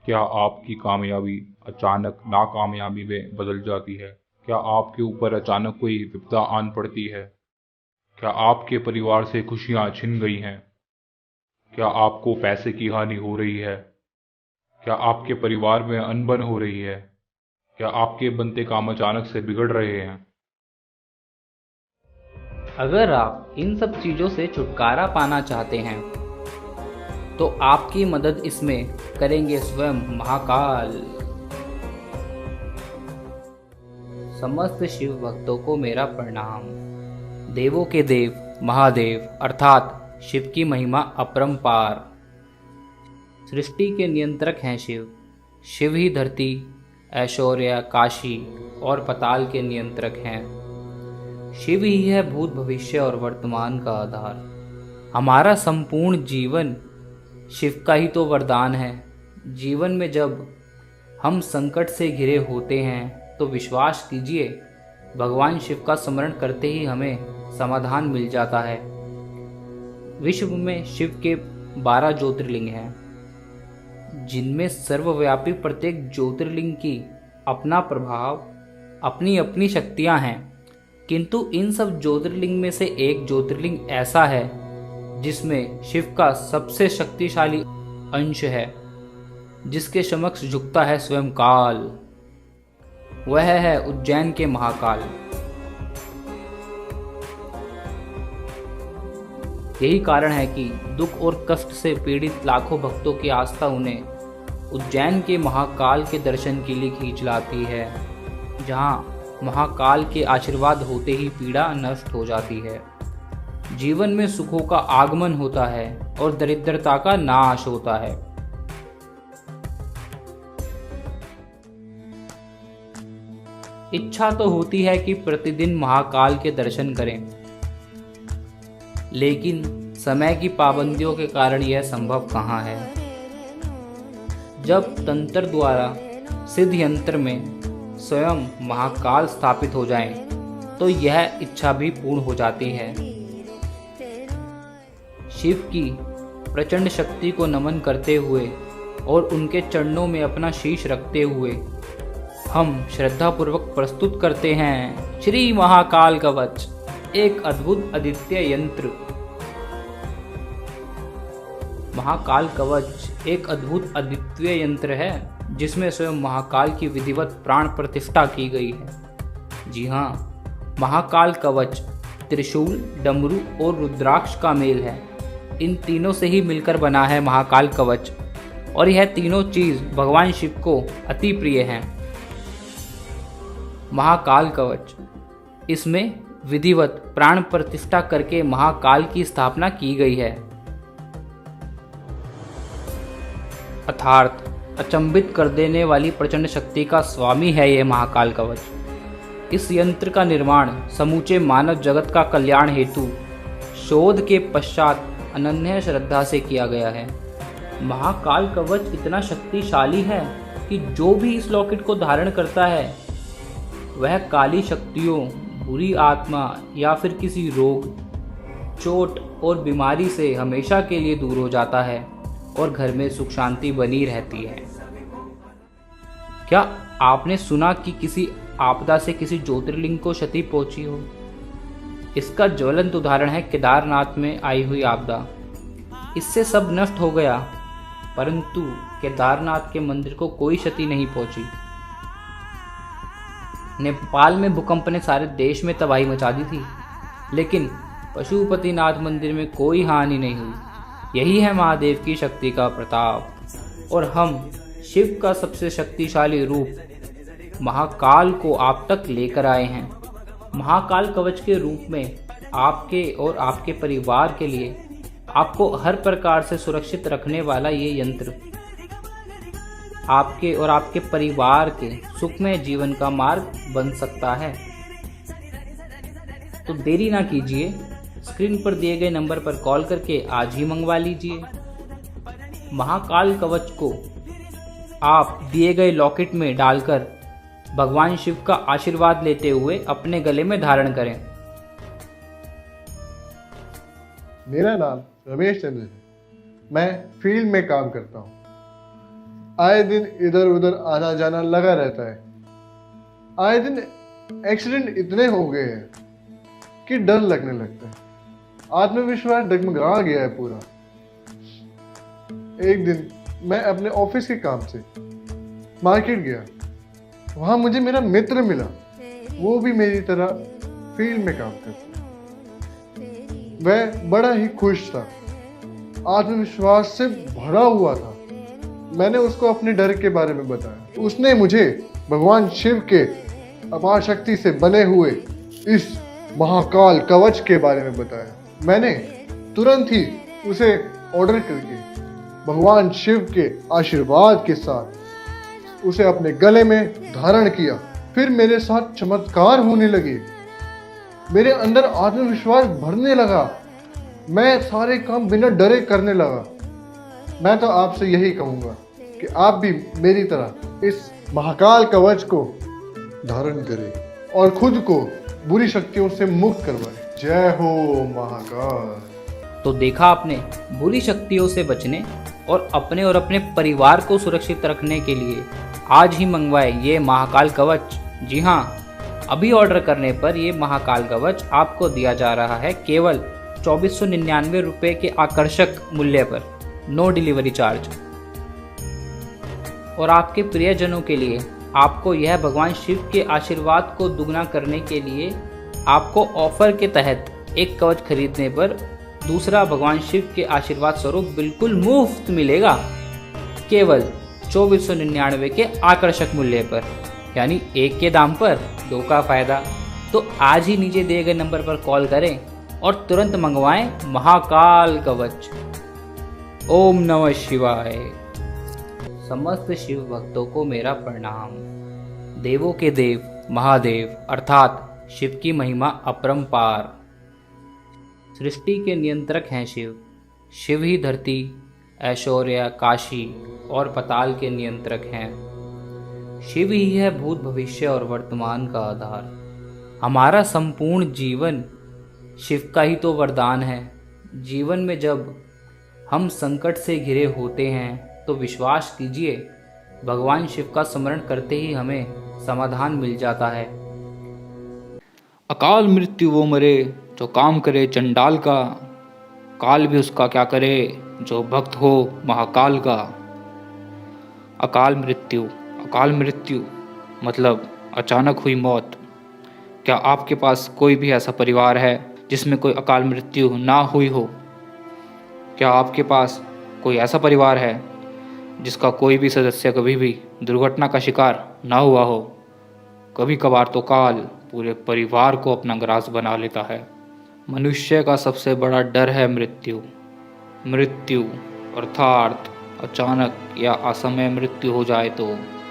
क्या आपकी कामयाबी अचानक नाकामयाबी में बदल जाती है? क्या आपके ऊपर अचानक कोई विपदा आन पड़ती है? क्या आपके परिवार से खुशियां छिन गई हैं? क्या आपको पैसे की हानि हो रही है? क्या आपके परिवार में अनबन हो रही है? क्या आपके बनते काम अचानक से बिगड़ रहे हैं? अगर आप इन सब चीज़ों से छुटकारा पाना चाहते हैं तो आपकी मदद इसमें करेंगे स्वयं महाकाल। समस्त शिव भक्तों को मेरा प्रणाम। देवों के देव महादेव अर्थात शिव की महिमा अपरंपार। सृष्टि के नियंत्रक हैं शिव। शिव ही धरती, ऐश्वर्य, काशी और पताल के नियंत्रक हैं। शिव ही है भूत भविष्य और वर्तमान का आधार। हमारा संपूर्ण जीवन शिव का ही तो वरदान है। जीवन में जब हम संकट से घिरे होते हैं तो विश्वास कीजिए, भगवान शिव का स्मरण करते ही हमें समाधान मिल जाता है। विश्व में शिव के 12 ज्योतिर्लिंग हैं, जिनमें सर्वव्यापी प्रत्येक ज्योतिर्लिंग की अपना प्रभाव, अपनी अपनी शक्तियां हैं। किंतु इन सब ज्योतिर्लिंग में से एक ज्योतिर्लिंग ऐसा है जिसमें शिव का सबसे शक्तिशाली अंश है, जिसके समक्ष झुकता है स्वयं काल। वह है उज्जैन के महाकाल। यही कारण है कि दुख और कष्ट से पीड़ित लाखों भक्तों की आस्था उन्हें उज्जैन के महाकाल के दर्शन के लिए खींच लाती है, जहां महाकाल के आशीर्वाद होते ही पीड़ा नष्ट हो जाती है, जीवन में सुखों का आगमन होता है और दरिद्रता का नाश होता है। इच्छा तो होती है कि प्रतिदिन महाकाल के दर्शन करें, लेकिन समय की पाबंदियों के कारण यह संभव कहाँ है। जब तंत्र द्वारा सिद्ध यंत्र में स्वयं महाकाल स्थापित हो जाएं, तो यह इच्छा भी पूर्ण हो जाती है। शिव की प्रचंड शक्ति को नमन करते हुए और उनके चरणों में अपना शीश रखते हुए हम श्रद्धापूर्वक प्रस्तुत करते हैं श्री महाकाल कवच, एक अद्भुत अद्वितीय यंत्र। महाकाल कवच एक अद्भुत अद्वितीय यंत्र है जिसमें स्वयं महाकाल की विधिवत प्राण प्रतिष्ठा की गई है। जी हाँ, महाकाल कवच त्रिशूल, डमरू और रुद्राक्ष का मेल है। इन तीनों से ही मिलकर बना है महाकाल कवच, और यह तीनों चीज भगवान शिव को अति प्रिय हैं। महाकाल कवच, इसमें विधिवत प्राण प्रतिष्ठा करके महाकाल की स्थापना की गई है। अर्थात अचंभित कर देने वाली प्रचंड शक्ति का स्वामी है यह महाकाल कवच। इस यंत्र का निर्माण समूचे मानव जगत का कल्याण हेतु शोध के पश्चात अनन्य श्रद्धा से किया गया है। महाकाल कवच इतना शक्तिशाली है कि जो भी इस लॉकेट को धारण करता है वह काली शक्तियों, बुरी आत्मा या फिर किसी रोग, चोट और बीमारी से हमेशा के लिए दूर हो जाता है और घर में सुख शांति बनी रहती है। क्या आपने सुना कि किसी आपदा से किसी ज्योतिर्लिंग को क्षति पहुंची हो? इसका ज्वलंत उदाहरण है केदारनाथ में आई हुई आपदा। इससे सब नष्ट हो गया, परंतु केदारनाथ के मंदिर को कोई क्षति नहीं पहुंची। नेपाल में भूकंप ने सारे देश में तबाही मचा दी थी, लेकिन पशुपतिनाथ मंदिर में कोई हानि नहीं हुई। यही है महादेव की शक्ति का प्रताप। और हम शिव का सबसे शक्तिशाली रूप महाकाल को आप तक लेकर आए हैं। महाकाल कवच के रूप में आपके और आपके परिवार के लिए आपको हर प्रकार से सुरक्षित रखने वाला ये यंत्र आपके और आपके परिवार के सुखमय जीवन का मार्ग बन सकता है। तो देरी ना कीजिए, स्क्रीन पर दिए गए नंबर पर कॉल करके आज ही मंगवा लीजिए। महाकाल कवच को आप दिए गए लॉकेट में डालकर भगवान शिव का आशीर्वाद लेते हुए अपने गले में धारण करें। मेरा नाम रमेश चंद्र है। मैं फील्ड में काम करता हूँ। आए दिन इधर उधर आना जाना लगा रहता है। आए दिन एक्सीडेंट इतने हो गए हैं कि डर लगने लगता है। आत्मविश्वास डगमगा गया है पूरा। एक दिन मैं अपने ऑफिस के काम से मार्केट गया। वहां मुझे मेरा मित्र मिला। वो भी मेरी तरह फील्ड में काम करता। वह बड़ा ही खुश था, आत्मविश्वास से भरा हुआ था। मैंने उसको अपने डर के बारे में बताया। उसने मुझे भगवान शिव के अपार शक्ति से बने हुए इस महाकाल कवच के बारे में बताया। मैंने तुरंत ही उसे ऑर्डर करके भगवान शिव के आशीर्वाद के साथ उसे अपने गले में धारण किया। फिर मेरे साथ चमत्कार होने लगे। मेरे अंदर आत्मविश्वास भरने लगा। मैं सारे काम बिना डरे करने लगा। मैं तो आपसे यही कहूँगा कि आप भी मेरी तरह इस महाकाल कवच को धारण करें और खुद को बुरी शक्तियों से मुक्त करवाएं। जय हो महाकाल। तो देखा आपने, बुरी शक्तियों से बचने और अपने परिवार को सुरक्षित रखने के लिए आज ही मंगवाए ये महाकाल कवच। जी हाँ, अभी ऑर्डर करने पर ये महाकाल कवच आपको दिया जा रहा है केवल 2499 रुपये के आकर्षक मूल्य पर, नो डिलीवरी चार्ज। और आपके प्रियजनों के लिए आपको यह भगवान शिव के आशीर्वाद को दुगना करने के लिए आपको ऑफर के तहत एक कवच खरीदने पर दूसरा भगवान शिव के आशीर्वाद स्वरूप बिल्कुल मुफ्त मिलेगा, केवल 2499 के आकर्षक मूल्य पर, यानी एक के दाम पर दो का फायदा। तो आज ही नीचे दिए गए नंबर पर कॉल करें और तुरंत मंगवाएं महाकाल कवच। ओम नमः शिवाय। समस्त शिव भक्तों को मेरा प्रणाम। देवों के देव महादेव अर्थात शिव की महिमा अपरंपार। सृष्टि के नियंत्रक हैं शिव। शिव ही धरती, ऐश्वर्य, काशी और पताल के नियंत्रक हैं। शिव ही है भूत, भविष्य और वर्तमान का आधार। हमारा संपूर्ण जीवन शिव का ही तो वरदान है। जीवन में जब हम संकट से घिरे होते हैं तो विश्वास कीजिए, भगवान शिव का स्मरण करते ही हमें समाधान मिल जाता है। अकाल मृत्यु वो मरे जो काम करे चंडाल का, काल भी उसका क्या करे जो भक्त हो महाकाल का। अकाल मृत्यु मतलब अचानक हुई मौत। क्या आपके पास कोई भी ऐसा परिवार है जिसमें कोई अकाल मृत्यु ना हुई हो? क्या आपके पास कोई ऐसा परिवार है जिसका कोई भी सदस्य कभी भी दुर्घटना का शिकार ना हुआ हो? कभी कभार तो काल पूरे परिवार को अपना ग्रास बना लेता है। मनुष्य का सबसे बड़ा डर है मृत्यु अर्थात अचानक या असमय मृत्यु हो जाए तो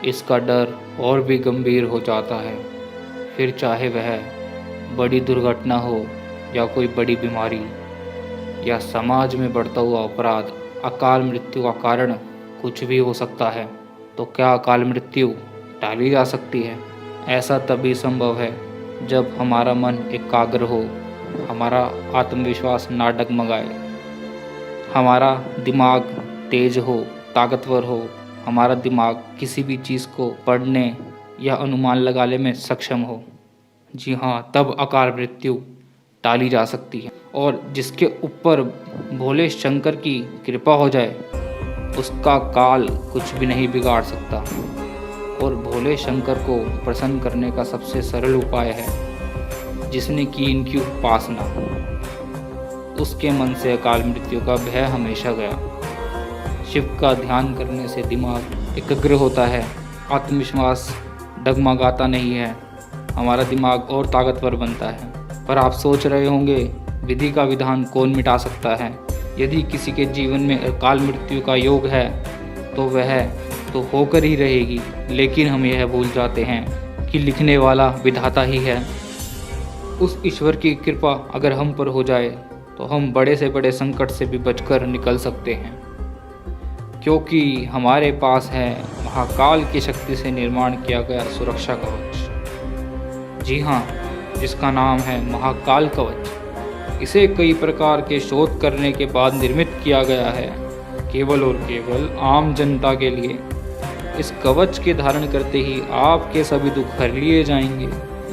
इसका डर और भी गंभीर हो जाता है। फिर चाहे वह बड़ी दुर्घटना हो या कोई बड़ी बीमारी या समाज में बढ़ता हुआ अपराध, अकाल मृत्यु का कारण कुछ भी हो सकता है। तो क्या अकाल मृत्यु टाली जा सकती है? ऐसा तभी संभव है जब हमारा मन एकाग्र हो, हमारा आत्मविश्वास ना डगमगाए, हमारा दिमाग तेज हो, ताकतवर हो, हमारा दिमाग किसी भी चीज़ को पढ़ने या अनुमान लगाने में सक्षम हो। जी हाँ, तब अकाल मृत्यु टाली जा सकती है। और जिसके ऊपर भोले शंकर की कृपा हो जाए उसका काल कुछ भी नहीं बिगाड़ सकता। और भोले शंकर को प्रसन्न करने का सबसे सरल उपाय है, जिसने की इनकी उपासना, उसके मन से अकाल मृत्यु का भय हमेशा गया। शिव का ध्यान करने से दिमाग एकाग्र होता है, आत्मविश्वास डगमगाता नहीं है, हमारा दिमाग और ताकतवर बनता है। पर आप सोच रहे होंगे, विधि का विधान कौन मिटा सकता है? यदि किसी के जीवन में अकाल मृत्यु का योग है तो वह तो होकर ही रहेगी, लेकिन हम यह भूल जाते हैं कि लिखने वाला विधाता ही है। उस ईश्वर की कृपा अगर हम पर हो जाए तो हम बड़े से बड़े संकट से भी बचकर निकल सकते हैं, क्योंकि हमारे पास है महाकाल की शक्ति से निर्माण किया गया सुरक्षा कवच। जी हाँ, जिसका नाम है महाकाल कवच। इसे कई प्रकार के शोध करने के बाद निर्मित किया गया है, केवल और केवल आम जनता के लिए, इस कवच के धारण करते ही आपके सभी दुख हर लिए जाएंगे।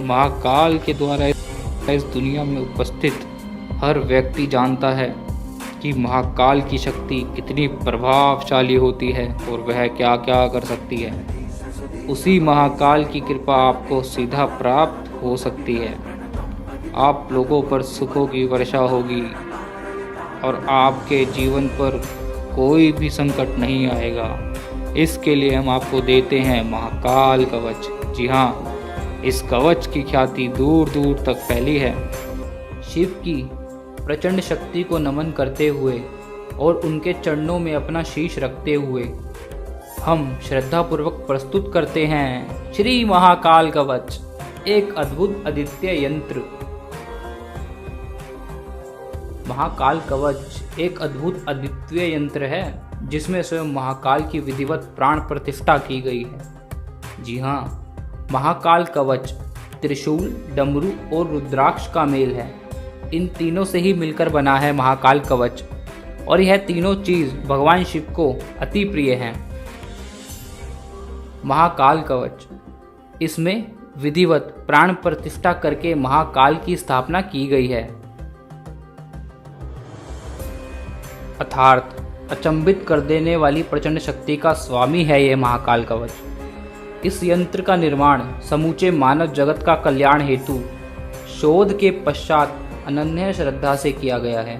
महाकाल के द्वारा इस दुनिया में उपस्थित हर व्यक्ति जानता है कि महाकाल की शक्ति कितनी प्रभावशाली होती है और वह क्या क्या कर सकती है। उसी महाकाल की कृपा आपको सीधा प्राप्त हो सकती है। आप लोगों पर सुखों की वर्षा होगी और आपके जीवन पर कोई भी संकट नहीं आएगा। इसके लिए हम आपको देते हैं महाकाल कवच। जी हाँ, इस कवच की ख्याति दूर दूर तक फैली है। शिव की प्रचंड शक्ति को नमन करते हुए और उनके चरणों में अपना शीश रखते हुए हम श्रद्धापूर्वक प्रस्तुत करते हैं श्री महाकाल कवच, एक अद्भुत अद्वितीय यंत्र। महाकाल कवच एक अद्भुत अद्वितीय यंत्र है जिसमें स्वयं महाकाल की विधिवत प्राण प्रतिष्ठा की गई है। जी हाँ, महाकाल कवच त्रिशूल, डमरू और रुद्राक्ष का मेल है। इन तीनों से ही मिलकर बना है महाकाल कवच और यह तीनों चीज भगवान शिव को अति प्रिय हैं। महाकाल कवच, इसमें विधिवत प्राण प्रतिष्ठा करके महाकाल की स्थापना की गई है। अर्थात अचंभित कर देने वाली प्रचंड शक्ति का स्वामी है यह महाकाल कवच। इस यंत्र का निर्माण समूचे मानव जगत का कल्याण हेतु शोध के पश्चात अनन्य श्रद्धा से किया गया है।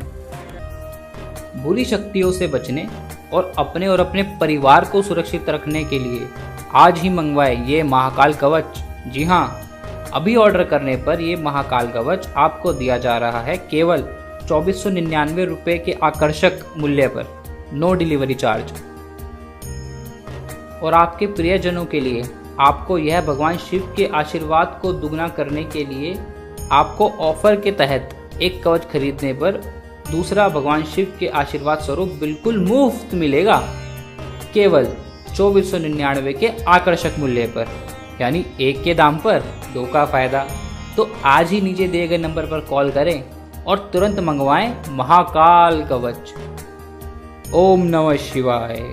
बुरी शक्तियों से बचने और अपने परिवार को सुरक्षित रखने के लिए आज ही मंगवाए ये महाकाल कवच। जी हाँ, अभी ऑर्डर करने पर ये महाकाल कवच आपको दिया जा रहा है केवल 2499 रुपये के आकर्षक मूल्य पर, नो डिलीवरी चार्ज। और आपके प्रियजनों के लिए आपको यह भगवान शिव के आशीर्वाद को दुगना करने के लिए आपको ऑफर के तहत एक कवच खरीदने पर दूसरा भगवान शिव के आशीर्वाद स्वरूप बिल्कुल मुफ्त मिलेगा, केवल 2499 के आकर्षक मूल्य पर, यानी एक के दाम पर दो का फायदा। तो आज ही नीचे दिए गए नंबर पर कॉल करें और तुरंत मंगवाएं महाकाल कवच। ओम नमः शिवाय।